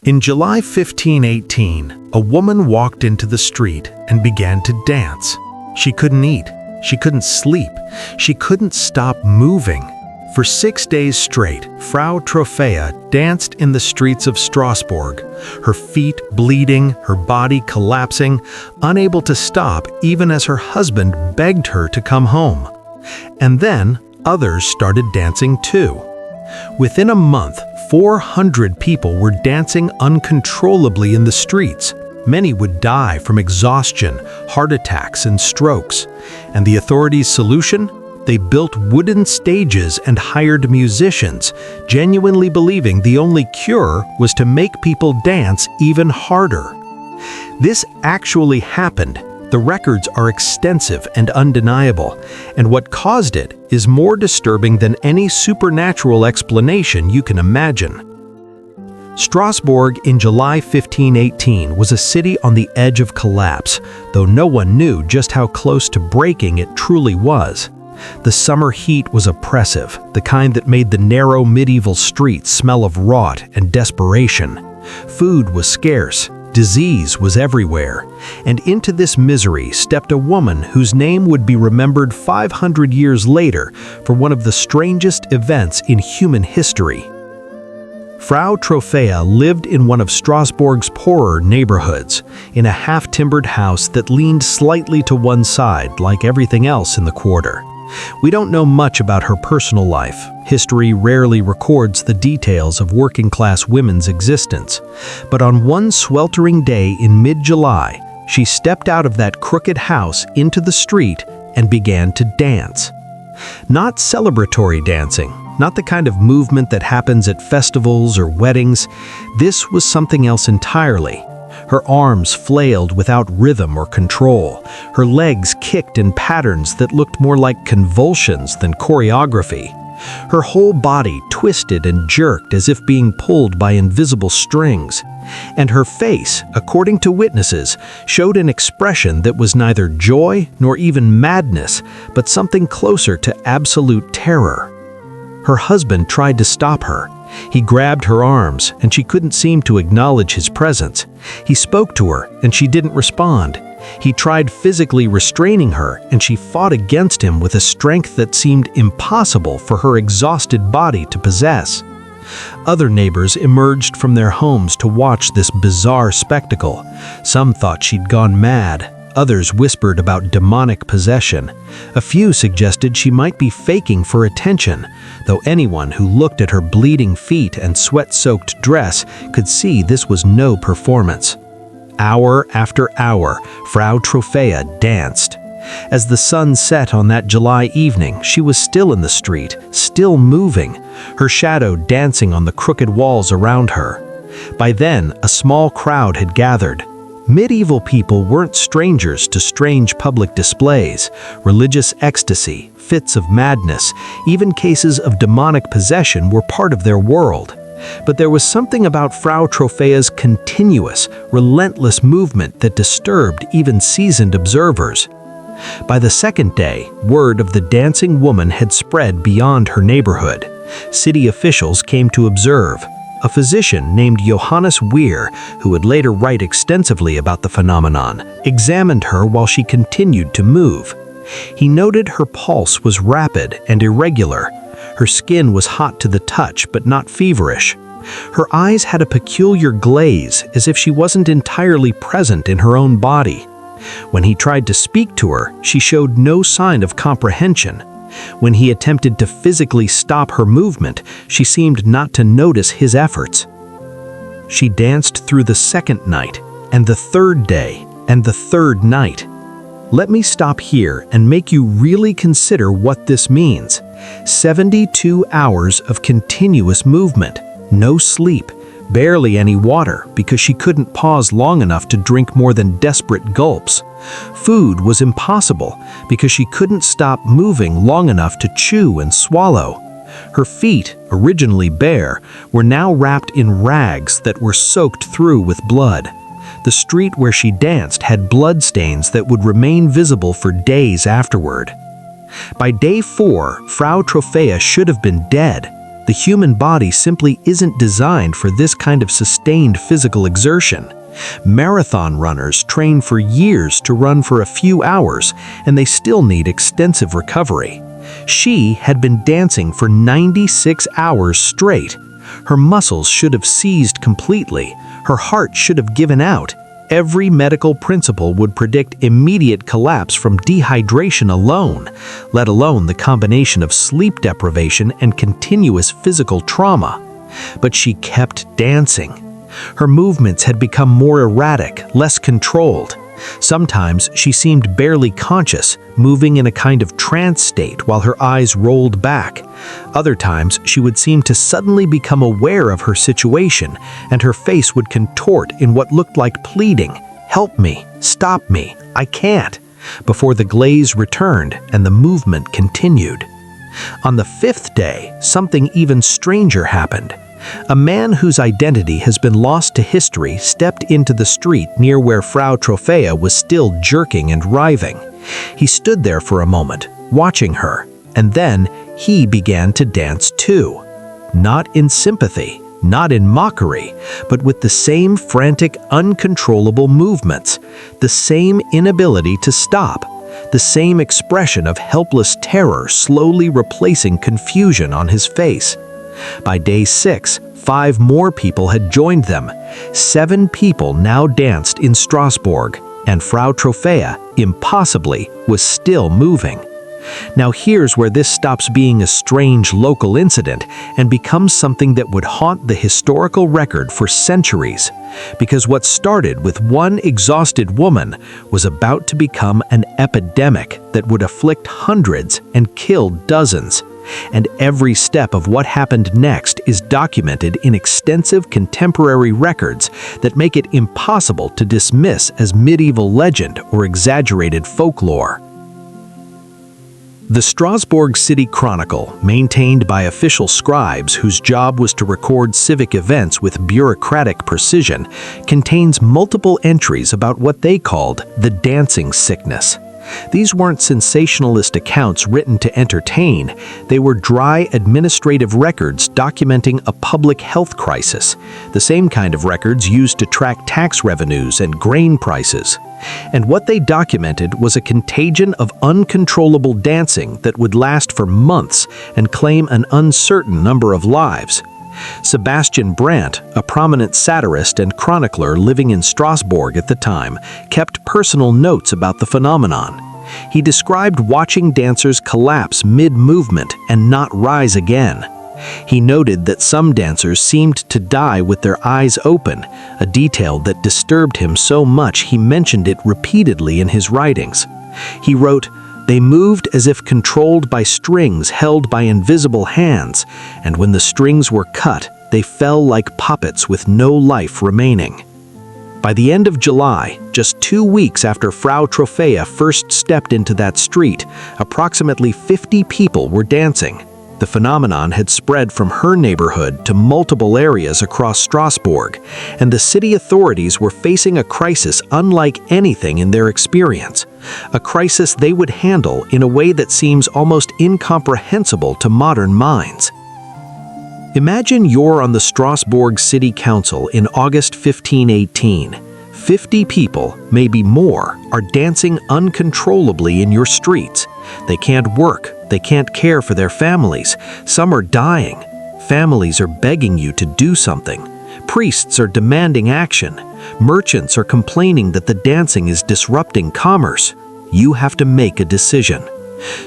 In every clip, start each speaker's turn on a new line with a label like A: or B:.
A: In July 1518, a woman walked into the street and began to dance. She couldn't eat, she couldn't sleep, she couldn't stop moving. For 6 days straight, Frau Troffea danced in the streets of Strasbourg, her feet bleeding, her body collapsing, unable to stop even as her husband begged her to come home. And then others started dancing too. Within a month, 400 people were dancing uncontrollably in the streets. Many would die from exhaustion, heart attacks, and strokes. And the authorities' solution? They built wooden stages and hired musicians, genuinely believing the only cure was to make people dance even harder. This actually happened. The records are extensive and undeniable, and what caused it is more disturbing than any supernatural explanation you can imagine. Strasbourg in July 1518 was a city on the edge of collapse, though no one knew just how close to breaking it truly was. The summer heat was oppressive, the kind that made the narrow medieval streets smell of rot and desperation. Food was scarce. Disease was everywhere, and into this misery stepped a woman whose name would be remembered 500 years later for one of the strangest events in human history. Frau Troffea lived in one of Strasbourg's poorer neighborhoods, in a half-timbered house that leaned slightly to one side like everything else in the quarter. We don't know much about her personal life. History rarely records the details of working-class women's existence. But on one sweltering day in mid-July, she stepped out of that crooked house into the street and began to dance. Not celebratory dancing, not the kind of movement that happens at festivals or weddings. This was something else entirely. Her arms flailed without rhythm or control. Her legs kicked in patterns that looked more like convulsions than choreography. Her whole body twisted and jerked as if being pulled by invisible strings. And her face, according to witnesses, showed an expression that was neither joy nor even madness, but something closer to absolute terror. Her husband tried to stop her. He grabbed her arms, and she couldn't seem to acknowledge his presence. He spoke to her, and she didn't respond. He tried physically restraining her, and she fought against him with a strength that seemed impossible for her exhausted body to possess. Other neighbors emerged from their homes to watch this bizarre spectacle. Some thought she'd gone mad. Others whispered about demonic possession. A few suggested she might be faking for attention, though anyone who looked at her bleeding feet and sweat-soaked dress could see this was no performance. Hour after hour, Frau Troffea danced. As the sun set on that July evening, she was still in the street, still moving, her shadow dancing on the crooked walls around her. By then, a small crowd had gathered. Medieval people weren't strangers to strange public displays, religious ecstasy, fits of madness, even cases of demonic possession were part of their world. But there was something about Frau Troffea's continuous, relentless movement that disturbed even seasoned observers. By the second day, word of the dancing woman had spread beyond her neighborhood. City officials came to observe. A physician named Johannes Weir, who would later write extensively about the phenomenon, examined her while she continued to move. He noted her pulse was rapid and irregular. Her skin was hot to the touch but not feverish. Her eyes had a peculiar glaze, as if she wasn't entirely present in her own body. When he tried to speak to her, she showed no sign of comprehension. When he attempted to physically stop her movement, she seemed not to notice his efforts. She danced through the second night, and the third day, and the third night. Let me stop here and make you really consider what this means. 72 hours of continuous movement, no sleep, barely any water because she couldn't pause long enough to drink more than desperate gulps. Food was impossible because she couldn't stop moving long enough to chew and swallow. Her feet, originally bare, were now wrapped in rags that were soaked through with blood. The street where she danced had bloodstains that would remain visible for days afterward. By day 4, Frau Troffea should have been dead. The human body simply isn't designed for this kind of sustained physical exertion. Marathon runners train for years to run for a few hours, and they still need extensive recovery. She had been dancing for 96 hours straight. Her muscles should have seized completely. Her heart should have given out. Every medical principle would predict immediate collapse from dehydration alone, let alone the combination of sleep deprivation and continuous physical trauma. But she kept dancing. Her movements had become more erratic, less controlled. Sometimes she seemed barely conscious, moving in a kind of trance state while her eyes rolled back. Other times she would seem to suddenly become aware of her situation, and her face would contort in what looked like pleading, "Help me, stop me, I can't," before the glaze returned and the movement continued. On the fifth day, something even stranger happened. A man whose identity has been lost to history stepped into the street near where Frau Troffea was still jerking and writhing. He stood there for a moment, watching her, and then he began to dance too. Not in sympathy, not in mockery, but with the same frantic, uncontrollable movements, the same inability to stop, the same expression of helpless terror slowly replacing confusion on his face. By day 6, 5 more people had joined them. 7 people now danced in Strasbourg, and Frau Troffea, impossibly, was still moving. Now here's where this stops being a strange local incident and becomes something that would haunt the historical record for centuries. Because what started with one exhausted woman was about to become an epidemic that would afflict hundreds and kill dozens. And every step of what happened next is documented in extensive contemporary records that make it impossible to dismiss as medieval legend or exaggerated folklore. The Strasbourg City Chronicle, maintained by official scribes whose job was to record civic events with bureaucratic precision, contains multiple entries about what they called the dancing sickness. These weren't sensationalist accounts written to entertain. They were dry administrative records documenting a public health crisis, the same kind of records used to track tax revenues and grain prices. And what they documented was a contagion of uncontrollable dancing that would last for months and claim an uncertain number of lives. Sebastian Brandt, a prominent satirist and chronicler living in Strasbourg at the time, kept personal notes about the phenomenon. He described watching dancers collapse mid-movement and not rise again. He noted that some dancers seemed to die with their eyes open, a detail that disturbed him so much he mentioned it repeatedly in his writings. He wrote, "They moved as if controlled by strings held by invisible hands, and when the strings were cut, they fell like puppets with no life remaining." By the end of July, just 2 weeks after Frau Troffea first stepped into that street, approximately 50 people were dancing. The phenomenon had spread from her neighborhood to multiple areas across Strasbourg, and the city authorities were facing a crisis unlike anything in their experience. A crisis they would handle in a way that seems almost incomprehensible to modern minds. Imagine you're on the Strasbourg City Council in August 1518. 50 people, maybe more, are dancing uncontrollably in your streets. They can't work, they can't care for their families. Some are dying. Families are begging you to do something. Priests are demanding action. Merchants are complaining that the dancing is disrupting commerce. You have to make a decision.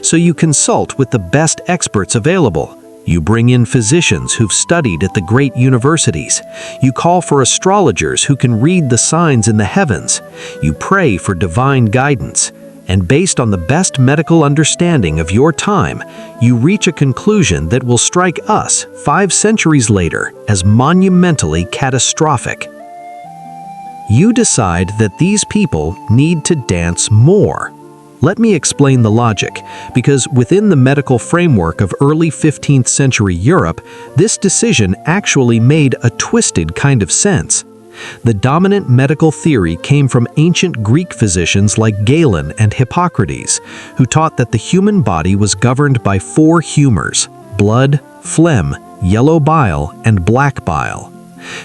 A: So you consult with the best experts available. You bring in physicians who've studied at the great universities. You call for astrologers who can read the signs in the heavens. You pray for divine guidance. And based on the best medical understanding of your time, you reach a conclusion that will strike us 5 centuries later as monumentally catastrophic. You decide that these people need to dance more. Let me explain the logic, because within the medical framework of early 15th century Europe, this decision actually made a twisted kind of sense. The dominant medical theory came from ancient Greek physicians like Galen and Hippocrates, who taught that the human body was governed by 4 humors: blood, phlegm,
B: yellow bile, and black bile.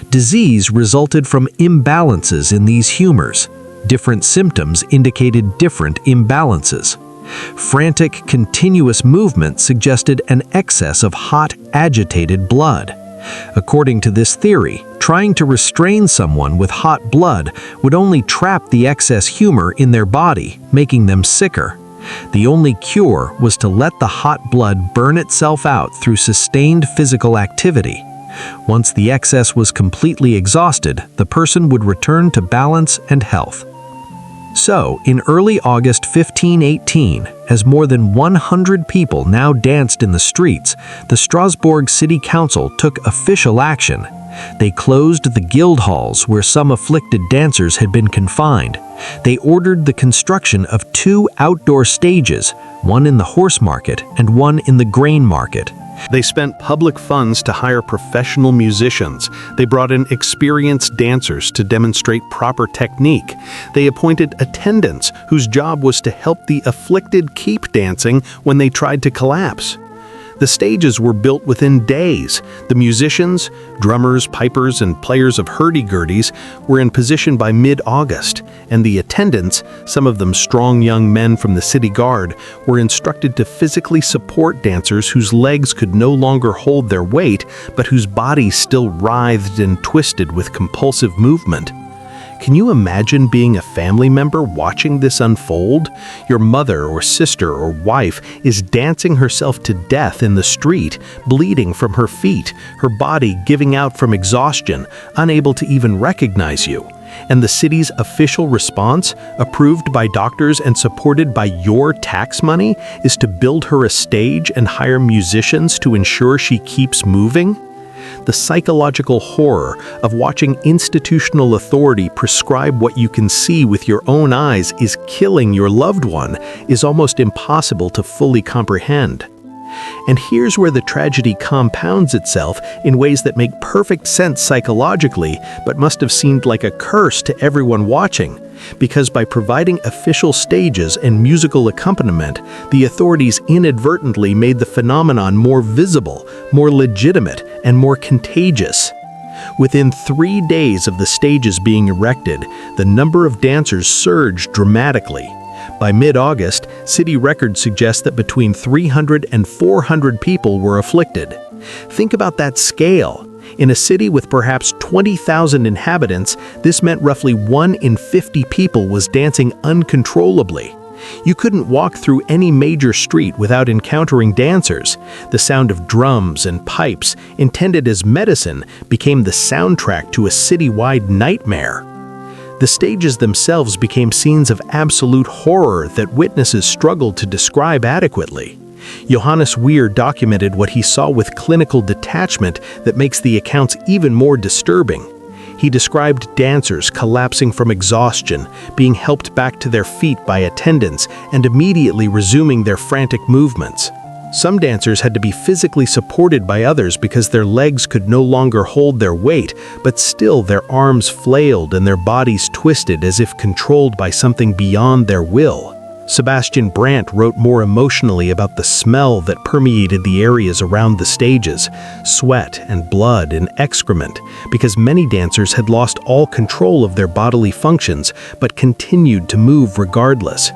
B: Disease resulted from imbalances in these humors. Different symptoms indicated different imbalances. Frantic, continuous movement suggested an excess of hot, agitated blood. According to this theory, trying to restrain someone with hot blood would only trap the excess humor in their body, making them sicker. The only cure was to let the hot blood burn itself out through sustained physical activity. Once the excess was completely exhausted, the person would return to balance and health. So, in early August 1518, as more than 100 people now danced in the streets, the Strasbourg City Council took official action. They closed the guild halls where some afflicted dancers had been confined. They ordered the construction of 2 outdoor stages, one in the horse market and one in the grain market.
A: They spent public funds to hire professional musicians. They brought in experienced dancers to demonstrate proper technique. They appointed attendants whose job was to help the afflicted keep dancing when they tried to collapse. The stages were built within days. The musicians, drummers, pipers, and players of hurdy-gurdies were in position by mid-August, and the attendants, some of them strong young men from the city guard, were instructed to physically support dancers whose legs could no longer hold their weight, but whose bodies still writhed and twisted with compulsive movement. Can you imagine being a family member watching this unfold? Your mother or sister or wife is dancing herself to death in the street, bleeding from her feet, her body giving out from exhaustion, unable to even recognize you. And the city's official response, approved by doctors and supported by your tax money, is to build her a stage and hire musicians to ensure she keeps moving? The psychological horror of watching institutional authority prescribe what you can see with your own eyes is killing your loved one is almost impossible to fully comprehend. And here's where the tragedy compounds itself in ways that make perfect sense psychologically, but must have seemed like a curse to everyone watching. Because by providing official stages and musical accompaniment, the authorities inadvertently made the phenomenon more visible, more legitimate, and more contagious. Within 3 days of the stages being erected, the number of dancers surged dramatically. By mid-August, city records suggest that between 300 and 400 people were afflicted. Think about that scale. In a city with perhaps 20,000 inhabitants, this meant roughly 1 in 50 people was dancing uncontrollably. You couldn't walk through any major street without encountering dancers. The sound of drums and pipes, intended as medicine, became the soundtrack to a citywide nightmare. The stages themselves became scenes of absolute horror that witnesses struggled to describe adequately. Johannes Weir documented what he saw with clinical detachment that makes the accounts even more disturbing. He described dancers collapsing from exhaustion, being helped back to their feet by attendants, and immediately resuming their frantic movements. Some dancers had to be physically supported by others because their legs could no longer hold their weight, but still their arms flailed and their bodies twisted as if controlled by something beyond their will. Sebastian Brandt wrote more emotionally about the smell that permeated the areas around the stages, sweat and blood and excrement, because many dancers had lost all control of their bodily functions but continued to move regardless.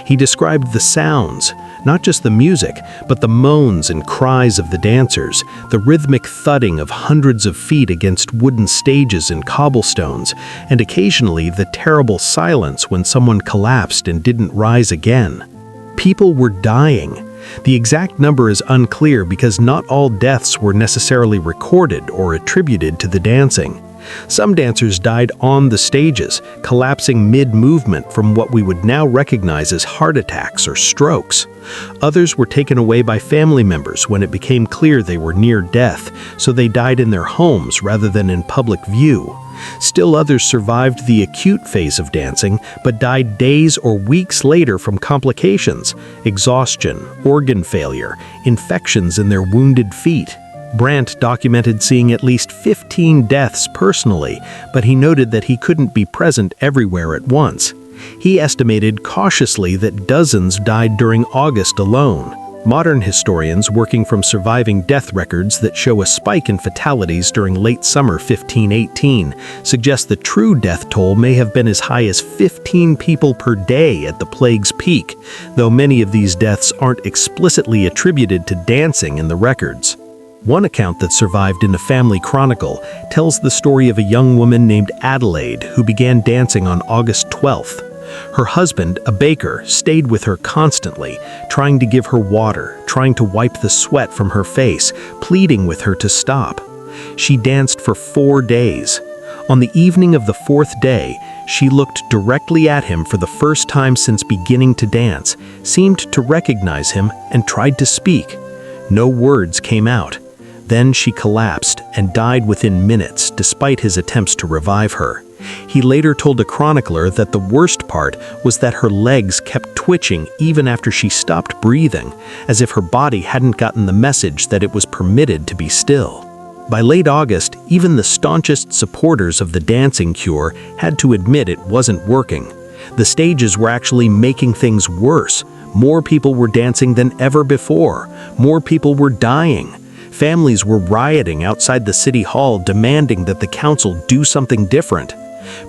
A: He described the sounds, not just the music, but the moans and cries of the dancers, the rhythmic thudding of hundreds of feet against wooden stages and cobblestones, and occasionally the terrible silence when someone collapsed and didn't rise again. People were dying. The exact number is unclear because not all deaths were necessarily recorded or attributed to the dancing. Some dancers died on the stages, collapsing mid-movement from what we would now recognize as heart attacks or strokes. Others were taken away by family members when it became clear they were near death, so they died in their homes rather than in public view. Still others survived the acute phase of dancing, but died days or weeks later from complications, exhaustion, organ failure, infections in their wounded feet. Brandt documented seeing at least 15 deaths personally, but he noted that he couldn't be present everywhere at once. He estimated cautiously that dozens died during August alone. Modern historians working from surviving death records that show a spike in fatalities during late summer 1518 suggest the true death toll may have been as high as 15 people per day at the plague's peak, though many of these deaths aren't explicitly attributed to dancing in the records. One account that survived in a family chronicle tells the story of a young woman named Adelaide who began dancing on August 12th. Her husband, a baker, stayed with her constantly, trying to give her water, trying to wipe the sweat from her face, pleading with her to stop. She danced for 4 days. On the evening of the 4th day, she looked directly at him for the first time since beginning to dance, seemed to recognize him, and tried to speak. No words came out. Then she collapsed and died within minutes, despite his attempts to revive her. He later told a chronicler that the worst part was that her legs kept twitching even after she stopped breathing, as if her body hadn't gotten the message that it was permitted to be still. By late August, even the staunchest supporters of the dancing cure had to admit it wasn't working. The stages were actually making things worse. More people were dancing than ever before. More people were dying. Families were rioting outside the city hall demanding that the council do something different.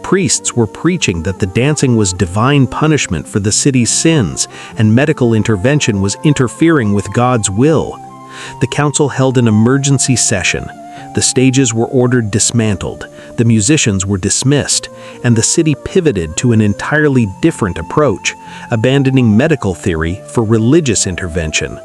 A: Priests were preaching that the dancing was divine punishment for the city's sins, and medical intervention was interfering with God's will. The council held an emergency session. The stages were ordered dismantled, the musicians were dismissed, and the city pivoted to an entirely different approach, abandoning medical theory for religious intervention.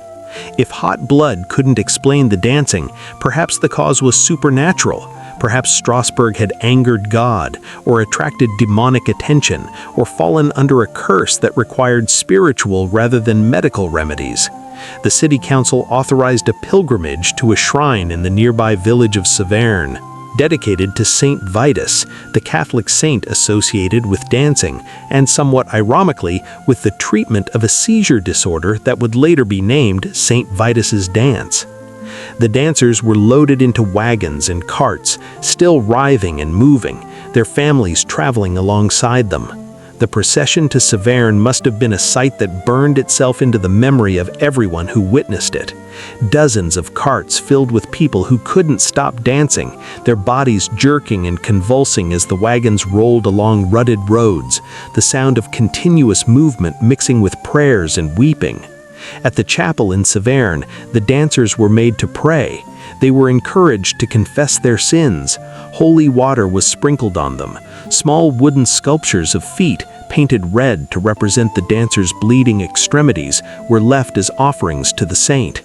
A: If hot blood couldn't explain the dancing, perhaps the cause was supernatural. Perhaps Strasbourg had angered God, or attracted demonic attention, or fallen under a curse that required spiritual rather than medical remedies. The city council authorized a pilgrimage to a shrine in the nearby village of Saverne, dedicated to Saint Vitus, the Catholic saint associated with dancing, and somewhat ironically, with the treatment of a seizure disorder that would later be named Saint Vitus's dance. The dancers were loaded into wagons and carts, still writhing and moving, their families traveling alongside them. The procession to Saverne must have been a sight that burned itself into the memory of everyone who witnessed it. Dozens of carts filled with people who couldn't stop dancing, their bodies jerking and convulsing as the wagons rolled along rutted roads, the sound of continuous movement mixing with prayers and weeping. At the chapel in Saverne, the dancers were made to pray. They were encouraged to confess their sins. Holy water was sprinkled on them. Small wooden sculptures of feet, painted red to represent the dancers' bleeding extremities, were left as offerings to the saint.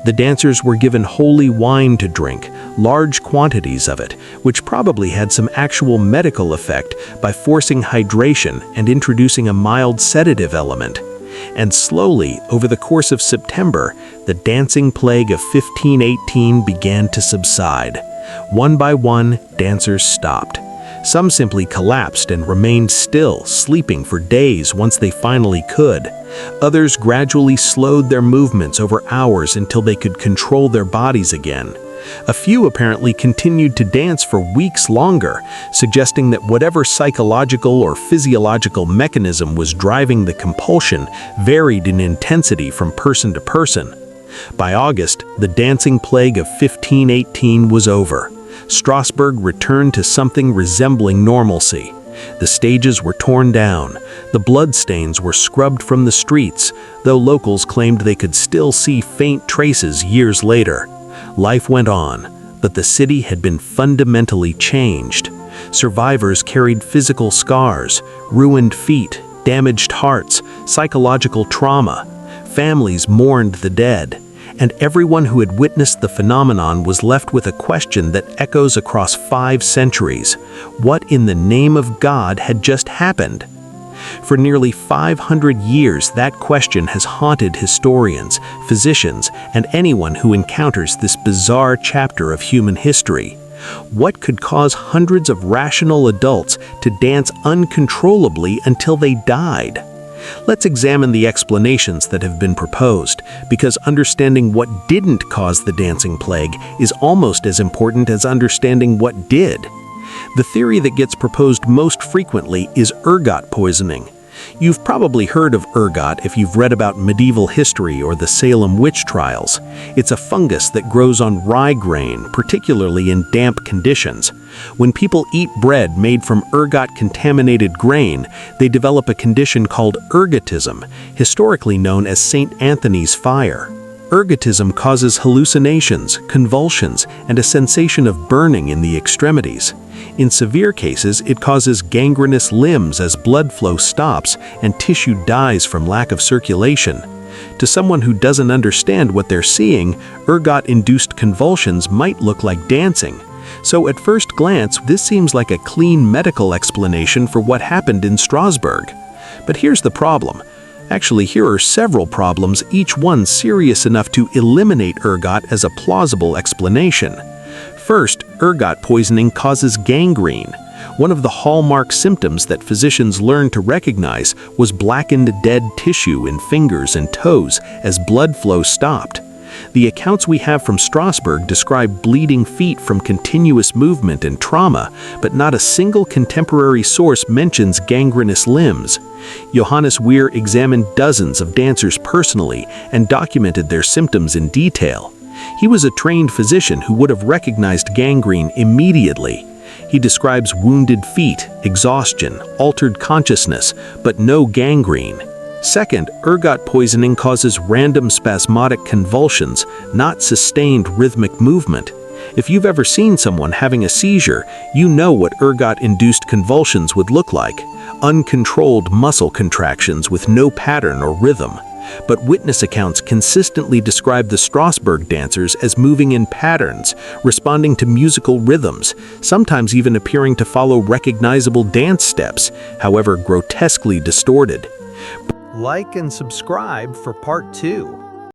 A: The dancers were given holy wine to drink, large quantities of it, which probably had some actual medical effect by forcing hydration and introducing a mild sedative element. And slowly, over the course of September, the dancing plague of 1518 began to subside. One by one, dancers stopped. Some simply collapsed and remained still, sleeping for days once they finally could. Others gradually slowed their movements over hours until they could control their bodies again. A few apparently continued to dance for weeks longer, suggesting that whatever psychological or physiological mechanism was driving the compulsion varied in intensity from person to person. By August, the dancing plague of 1518 was over. Strasbourg returned to something resembling normalcy. The stages were torn down. The bloodstains were scrubbed from the streets, though locals claimed they could still see faint traces years later. Life went on, but the city had been fundamentally changed. Survivors carried physical scars, ruined feet, damaged hearts, psychological trauma. Families mourned the dead, and everyone who had witnessed the phenomenon was left with a question that echoes across 5 centuries. What in the name of God had just happened? For nearly 500 years, that question has haunted historians, physicians, and anyone who encounters this bizarre chapter of human history. What could cause hundreds of rational adults to dance uncontrollably until they died? Let's examine the explanations that have been proposed, because understanding what didn't cause the dancing plague is almost as important as understanding what did. The theory that gets proposed most frequently is ergot poisoning. You've probably heard of ergot if you've read about medieval history or the Salem witch trials. It's a fungus that grows on rye grain, particularly in damp conditions. When people eat bread made from ergot-contaminated grain, they develop a condition called ergotism, historically known as St. Anthony's fire. Ergotism causes hallucinations, convulsions, and a sensation of burning in the extremities. In severe cases, it causes gangrenous limbs as blood flow stops and tissue dies from lack of circulation. To someone who doesn't understand what they're seeing, ergot-induced convulsions might look like dancing. So at first glance, this seems like a clean medical explanation for what happened in Strasbourg. But here's the problem. Actually, here are several problems, each one serious enough to eliminate ergot as a plausible explanation. First, ergot poisoning causes gangrene. One of the hallmark symptoms that physicians learned to recognize was blackened dead tissue in fingers and toes as blood flow stopped. The accounts we have from Strasbourg describe bleeding feet from continuous movement and trauma, but not a single contemporary source mentions gangrenous limbs. Johannes Weir examined dozens of dancers personally and documented their symptoms in detail. He was a trained physician who would have recognized gangrene immediately. He describes wounded feet, exhaustion, altered consciousness, but no gangrene. Second, ergot poisoning causes random spasmodic convulsions, not sustained rhythmic movement. If you've ever seen someone having a seizure, you know what ergot-induced convulsions would look like: uncontrolled muscle contractions with no pattern or rhythm. But witness accounts consistently describe the Strasbourg dancers as moving in patterns, responding to musical rhythms, sometimes even appearing to follow recognizable dance steps, however grotesquely distorted.
B: Like and subscribe for part 2.